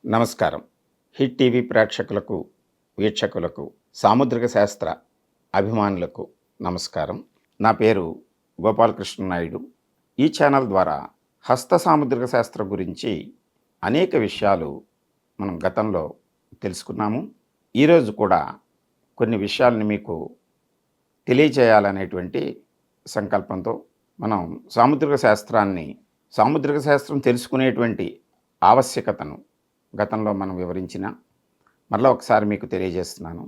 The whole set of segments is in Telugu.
నమస్కారం. హిట్ టీవీ ప్రేక్షకులకు, వీక్షకులకు, సాముద్రిక శాస్త్ర అభిమానులకు నమస్కారం. నా పేరు గోపాలకృష్ణ నాయుడు. ఈ ఛానల్ ద్వారా హస్త సాముద్రిక శాస్త్రం గురించి అనేక విషయాలు మనం గతంలో తెలుసుకున్నాము. ఈరోజు కూడా కొన్ని విషయాలని మీకు తెలియచేయాలనేటువంటి సంకల్పంతో మనం సాముద్రిక శాస్త్రం తెలుసుకునేటువంటి ఆవశ్యకతను గతంలో మనం వివరించిన మరలా ఒకసారి మీకు తెలియజేస్తున్నాను.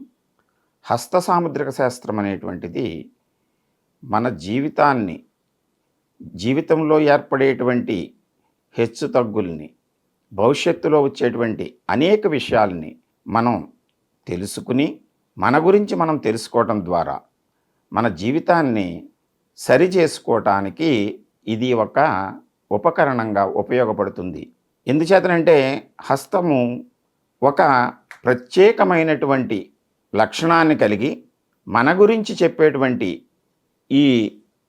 హస్త సాముద్రిక శాస్త్రం అనేటువంటిది మన జీవితంలో ఏర్పడేటువంటి హెచ్చు తగ్గుల్ని, భవిష్యత్తులో వచ్చేటువంటి అనేక విషయాల్ని మనం తెలుసుకుని మన గురించి మనం తెలుసుకోవటం ద్వారా మన జీవితాన్ని సరి చేసుకోవటానికి ఇది ఒక ఉపకరణంగా ఉపయోగపడుతుంది. ఎందుచేతనంటే హస్తము ఒక ప్రత్యేకమైనటువంటి లక్షణాన్ని కలిగి మన గురించి చెప్పేటువంటి ఈ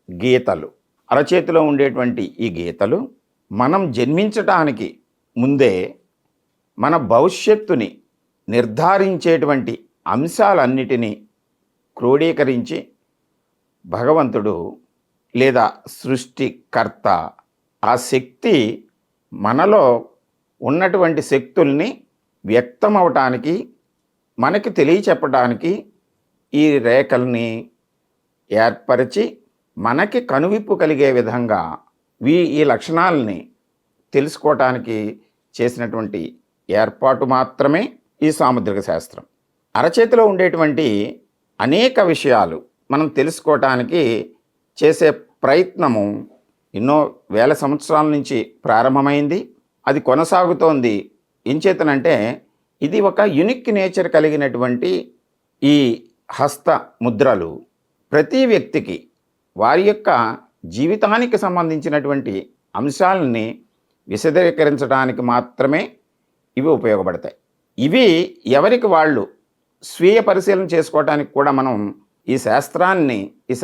గీతలు, అరచేతిలో ఉండేటువంటి ఈ గీతలు మనం జన్మించటానికి ముందే మన భవిష్యత్తుని నిర్ధారించేటువంటి అంశాలన్నిటినీ క్రోడీకరించి భగవంతుడు లేదా సృష్టికర్త ఆ శక్తి మనలో ఉన్నటువంటి శక్తుల్ని వ్యక్తమవటానికి, మనకి తెలియచెప్పడానికి ఈ రేఖల్ని ఏర్పరిచి మనకి కనువిప్పు కలిగే విధంగా ఈ లక్షణాలని తెలుసుకోవటానికి చేసినటువంటి ఏర్పాటు మాత్రమే ఈ సాముద్రిక శాస్త్రం. అరచేతిలో ఉండేటువంటి అనేక విషయాలు మనం తెలుసుకోవటానికి చేసే ప్రయత్నము ఎన్నో వేల సంవత్సరాల నుంచి ప్రారంభమైంది. అది కొనసాగుతోంది. ఎంచేతనంటే ఇది ఒక యునిక్ నేచర్ కలిగినటువంటి ఈ హస్త ముద్రలు ప్రతి వ్యక్తికి వారి యొక్క జీవితానికి సంబంధించినటువంటి అంశాలని విశదీకరించడానికి మాత్రమే ఇవి ఉపయోగపడతాయి. ఇవి ఎవరికి వాళ్ళు స్వీయ పరిశీలన చేసుకోవడానికి కూడా మనం ఈ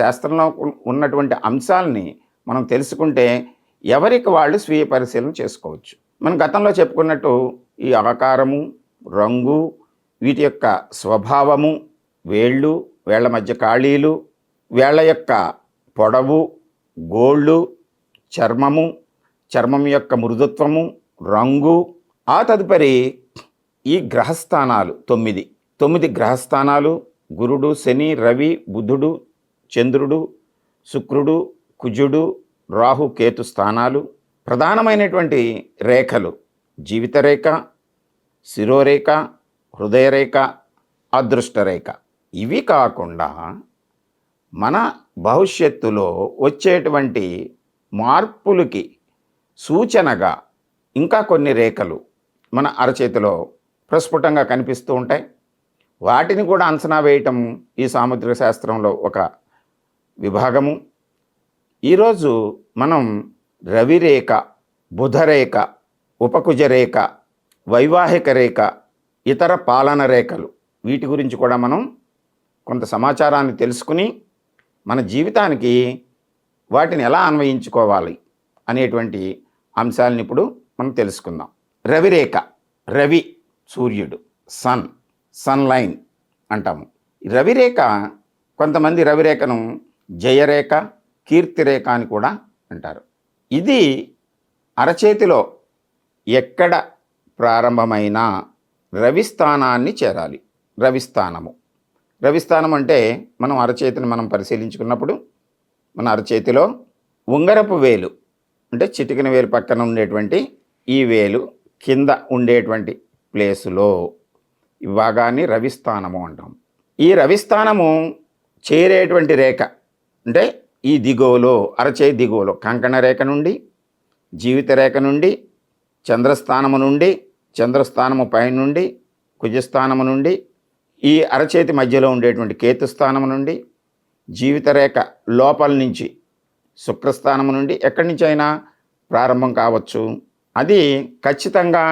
శాస్త్రంలో ఉన్నటువంటి అంశాలని మనం తెలుసుకుంటే ఎవరికి వాళ్ళు స్వీయ పరిశీలన చేసుకోవచ్చు. మనం గతంలో చెప్పుకున్నట్టు ఈ ఆకారము, రంగు, వీటి యొక్క స్వభావము, వేళ్ల మధ్య ఖాళీలు, వేళ్ల యొక్క పొడవు, గోళ్ళు, చర్మం యొక్క మృదుత్వము, రంగు, ఆ తదుపరి ఈ గ్రహస్థానాలు 9 గ్రహస్థానాలు: గురుడు, శని, రవి, బుధుడు, చంద్రుడు, శుక్రుడు, కుజుడు, రాహు, కేతు స్థానాలు. ప్రధానమైనటువంటి రేఖలు జీవితరేఖ, శిరోరేఖ, హృదయరేఖ, అదృష్టరేఖ. ఇవి కాకుండా మన భవిష్యత్తులో వచ్చేటువంటి మార్పులకి సూచనగా ఇంకా కొన్ని రేఖలు మన అరచేతిలో ప్రస్ఫుటంగా కనిపిస్తూ ఉంటాయి. వాటిని కూడా అంచనా వేయటం ఈ సాముద్రిక శాస్త్రంలో ఒక విభాగము. ఈరోజు మనం రవిరేఖ, బుధరేఖ, ఉపకుజరేఖ, వైవాహిక రేఖ, ఇతర పాలన రేఖలు, వీటి గురించి కూడా మనం కొంత సమాచారాన్ని తెలుసుకుని మన జీవితానికి వాటిని ఎలా అన్వయించుకోవాలి అనేటువంటి అంశాలను ఇప్పుడు మనం తెలుసుకుందాం. రవిరేఖ, రవి సూర్యుడు, సన్లైన్ అంటాము. రవిరేఖ, కొంతమంది రవిరేఖను జయరేఖ, కీర్తిరేఖ అని కూడా అంటారు. ఇది అరచేతిలో ఎక్కడ ప్రారంభమైన రవిస్థానాన్ని చేరాలి. రవిస్థానం అంటే మనం అరచేతిని మనం పరిశీలించుకున్నప్పుడు మన అరచేతిలో ఉంగరపు వేలు అంటే చిటికిన వేలు పక్కన ఉండేటువంటి ఈ వేలు కింద ఉండేటువంటి ప్లేసులో ఈ భాగాన్ని రవిస్థానము అంటాం. ఈ రవిస్థానము చేరేటువంటి రేఖ అంటే ఈ దిగువలో, అరచేతి దిగువలో కంకణ రేఖ నుండి, జీవిత రేఖ నుండి, చంద్రస్థానము పైనుండి, కుజస్థానము నుండి, ఈ అరచేతి మధ్యలో ఉండేటువంటి కేతుస్థానము నుండి, జీవిత రేఖ లోపల నుంచి శుక్రస్థానము నుండి, ఎక్కడి నుంచి అయినా ప్రారంభం కావచ్చు. అది ఖచ్చితంగా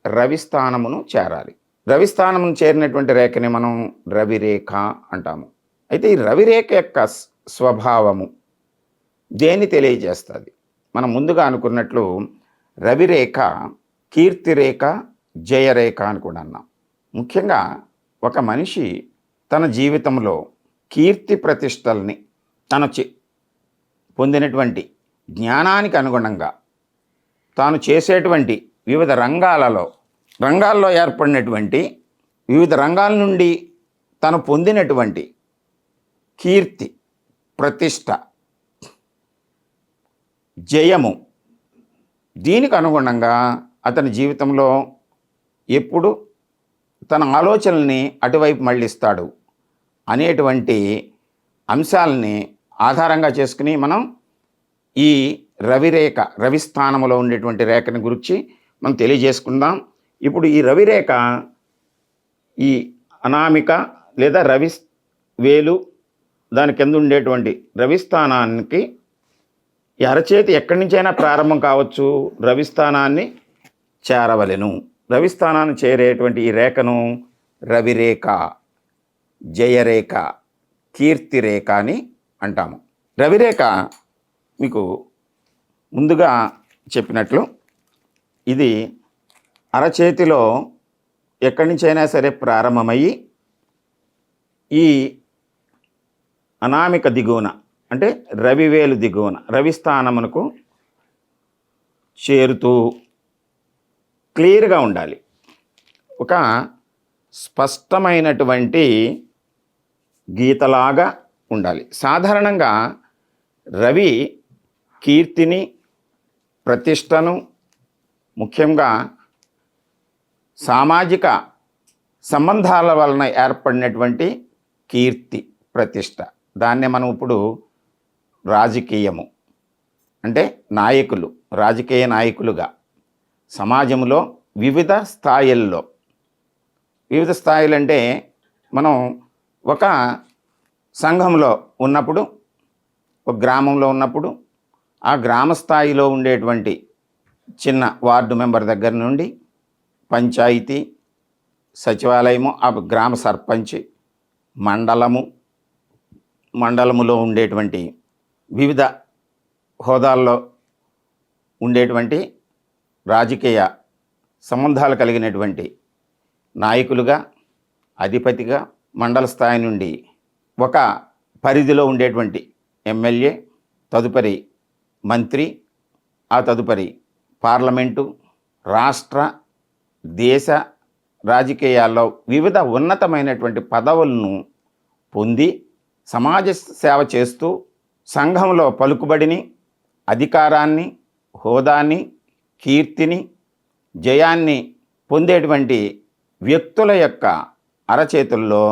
రవిస్థానమును చేరాలి. రవిస్థానమును చేరినటువంటి రేఖని మనం రవిరేఖ అంటాము. అయితే ఈ రవిరేఖ యొక్క స్వభావము దేన్ని తెలియజేస్తుంది? మనం ముందుగా అనుకున్నట్లు రవిరేఖ కీర్తిరేఖ, జయరేఖ అని కూడా అన్నాం. ముఖ్యంగా ఒక మనిషి తన జీవితంలో కీర్తి ప్రతిష్టల్ని తను పొందినటువంటి జ్ఞానానికి అనుగుణంగా తాను చేసేటువంటి వివిధ రంగాల్లో ఏర్పడినటువంటి వివిధ రంగాల నుండి తను పొందినటువంటి కీర్తి ప్రతిష్ట జయము, దీనికి అనుగుణంగా అతని జీవితంలో ఎప్పుడు తన ఆలోచనల్ని అటువైపు మళ్ళిస్తాడు అనేటువంటి అంశాలని ఆధారంగా చేసుకుని మనం ఈ రవి స్థానంలో ఉండేటువంటి రేఖని గురించి మనం తెలియజేసుకుందాం. ఇప్పుడు ఈ రవిరేఖ ఈ అనామిక లేదా రవి వేలు దాని కింద ఉండేటువంటి రవిస్థానానికి ఈ అరచేతి ఎక్కడి నుంచైనా ప్రారంభం కావచ్చు, రవిస్థానాన్ని చేరవలెను. రవిస్థానాన్ని చేరేటువంటి ఈ రేఖను రవిరేఖ, జయరేఖ, కీర్తిరేఖ అని అంటాము. రవిరేఖ మీకు ముందుగా చెప్పినట్లు ఇది అరచేతిలో ఎక్కడి నుంచైనా సరే ప్రారంభమయ్యి ఈ అనామిక దిగువన అంటే రవివేలు దిగువన రవిస్థానమునకు చేరుతూ క్లియర్గా ఉండాలి. ఒక స్పష్టమైనటువంటి గీతలాగా ఉండాలి. సాధారణంగా రవి కీర్తిని ప్రతిష్టను ముఖ్యంగా సామాజిక సంబంధాల వలన ఏర్పడినటువంటి కీర్తి ప్రతిష్ట, దాన్నే మనం ఇప్పుడు రాజకీయము అంటే నాయకులు, రాజకీయ నాయకులుగా సమాజంలో వివిధ స్థాయిల్లో, వివిధ స్థాయిలు అంటే మనం ఒక సంఘంలో ఉన్నప్పుడు, ఒక గ్రామంలో ఉన్నప్పుడు ఆ గ్రామ స్థాయిలో ఉండేటువంటి చిన్న వార్డు మెంబర్ దగ్గర నుండి పంచాయతీ, సచివాలయము, ఆ గ్రామ సర్పంచ్, మండలములో ఉండేటువంటి వివిధ హోదాల్లో ఉండేటువంటి రాజకీయ సంబంధాలు కలిగినటువంటి నాయకులుగా, అధిపతిగా, మండల స్థాయి నుండి ఒక పరిధిలో ఉండేటువంటి ఎమ్మెల్యే, తదుపరి మంత్రి, ఆ తదుపరి పార్లమెంటు, రాష్ట్ర, దేశ రాజకీయాల్లో వివిధ ఉన్నతమైనటువంటి పదవులను పొంది సమాజ సేవ చేస్తూ సంఘంలో పలుకుబడిని, అధికారాన్ని, హోదాని, కీర్తిని, జయాన్ని పొందేటువంటి వ్యక్తుల యొక్క అరచేతుల్లో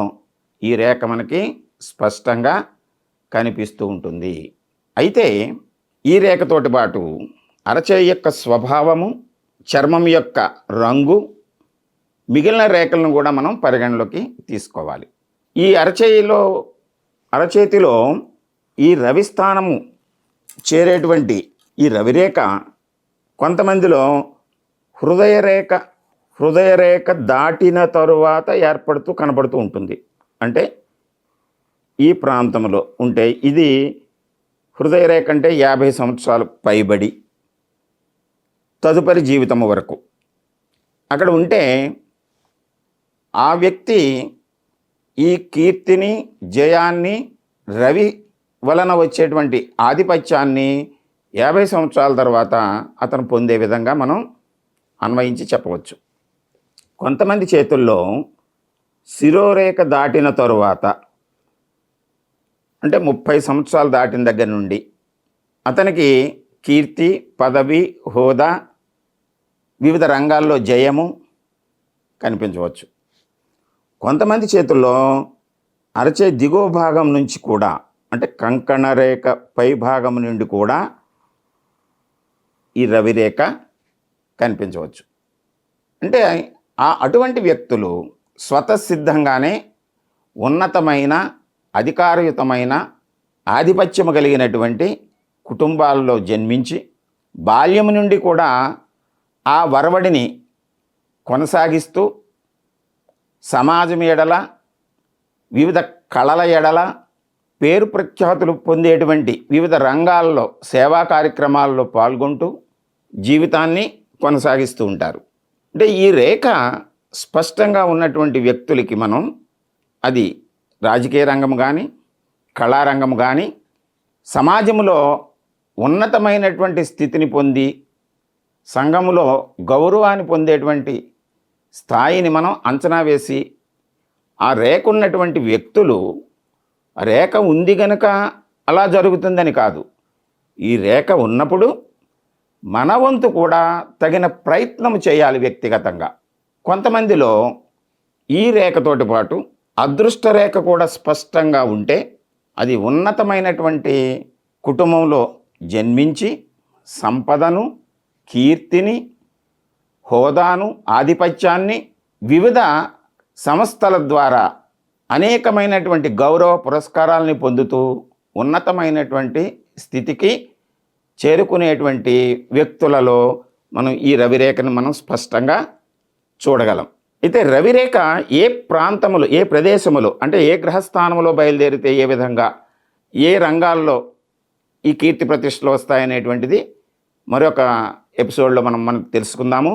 ఈ రేఖ మనకి స్పష్టంగా కనిపిస్తూ ఉంటుంది. అయితే ఈ రేఖతోటి పాటు అరచేయి యొక్క స్వభావము, చర్మం యొక్క రంగు, మిగిలిన రేఖలను కూడా మనం పరిగణలోకి తీసుకోవాలి. ఈ అరచేతిలో ఈ రవిస్థానము చేరేటువంటి ఈ రవిరేఖ కొంతమందిలో హృదయరేఖ దాటిన తరువాత ఏర్పడుతూ కనబడుతూ ఉంటుంది. అంటే ఈ ప్రాంతంలో ఉంటే ఇది హృదయరేఖ అంటే 50 సంవత్సరాలు పైబడి తదుపరి జీవితం వరకు అక్కడ ఉంటే ఆ వ్యక్తి ఈ కీర్తిని, జయాన్ని, రవి వలన వచ్చేటువంటి ఆధిపత్యాన్ని 50 సంవత్సరాల తర్వాత అతను పొందే విధంగా మనం అన్వయించి చెప్పవచ్చు. కొంతమంది చేతుల్లో శిరోరేఖ దాటిన తరువాత అంటే 30 సంవత్సరాలు దాటిన దగ్గర నుండి అతనికి కీర్తి, పదవి, హోదా, వివిధ రంగాల్లో జయము కనిపించవచ్చు. కొంతమంది చేతుల్లో అరచే దిగువ భాగం నుంచి కూడా అంటే కంకణ రేఖ పై భాగం నుండి కూడా ఈ రవిరేఖ కనిపించవచ్చు. అంటే అటువంటి వ్యక్తులు స్వతసిద్ధంగానే ఉన్నతమైన, అధికారయుతమైన, ఆధిపత్యము కలిగినటువంటి కుటుంబాల్లో జన్మించి బాల్యం నుండి కూడా ఆ వరవడిని కొనసాగిస్తూ సమాజం ఎడల, వివిధ కళల ఎడల పేరు ప్రఖ్యాతులు పొందేటువంటి వివిధ రంగాల్లో సేవా కార్యక్రమాల్లో పాల్గొంటూ జీవితాన్ని కొనసాగిస్తూ ఉంటారు. అంటే ఈ రేఖ స్పష్టంగా ఉన్నటువంటి వ్యక్తులకి మనం అది రాజకీయ రంగం కానీ, కళారంగం కానీ, సమాజంలో ఉన్నతమైనటువంటి స్థితిని పొంది సంఘములో గౌరవాన్ని పొందేటువంటి స్థాయిని మనం అంచనా వేసి ఆ రేఖ ఉన్నటువంటి వ్యక్తులు రేఖ ఉంది గనుక అలా జరుగుతుందని కాదు. ఈ రేఖ ఉన్నప్పుడు మన వంతు కూడా తగిన ప్రయత్నం చేయాలి వ్యక్తిగతంగా. కొంతమందిలో ఈ రేఖతోటి పాటు అదృష్ట రేఖ కూడా స్పష్టంగా ఉంటే అది ఉన్నతమైనటువంటి కుటుంబంలో జన్మించి సంపదను, కీర్తిని, హోదాను, ఆధిపత్యాన్ని వివిధ సంస్థల ద్వారా అనేకమైనటువంటి గౌరవ పురస్కారాలని పొందుతూ ఉన్నతమైనటువంటి స్థితికి చేరుకునేటువంటి వ్యక్తులలో మనం ఈ రవిరేఖను మనం స్పష్టంగా చూడగలం. అయితే రవిరేఖ ఏ ప్రాంతములో, ఏ ప్రదేశములో, అంటే ఏ గ్రహస్థానంలో బయలుదేరితే ఏ విధంగా ఏ రంగాల్లో ఈ కీర్తి ప్రతిష్టలు వస్తాయనేటువంటిది మరొక ఎపిసోడ్లో మనం తెలుసుకుందాము.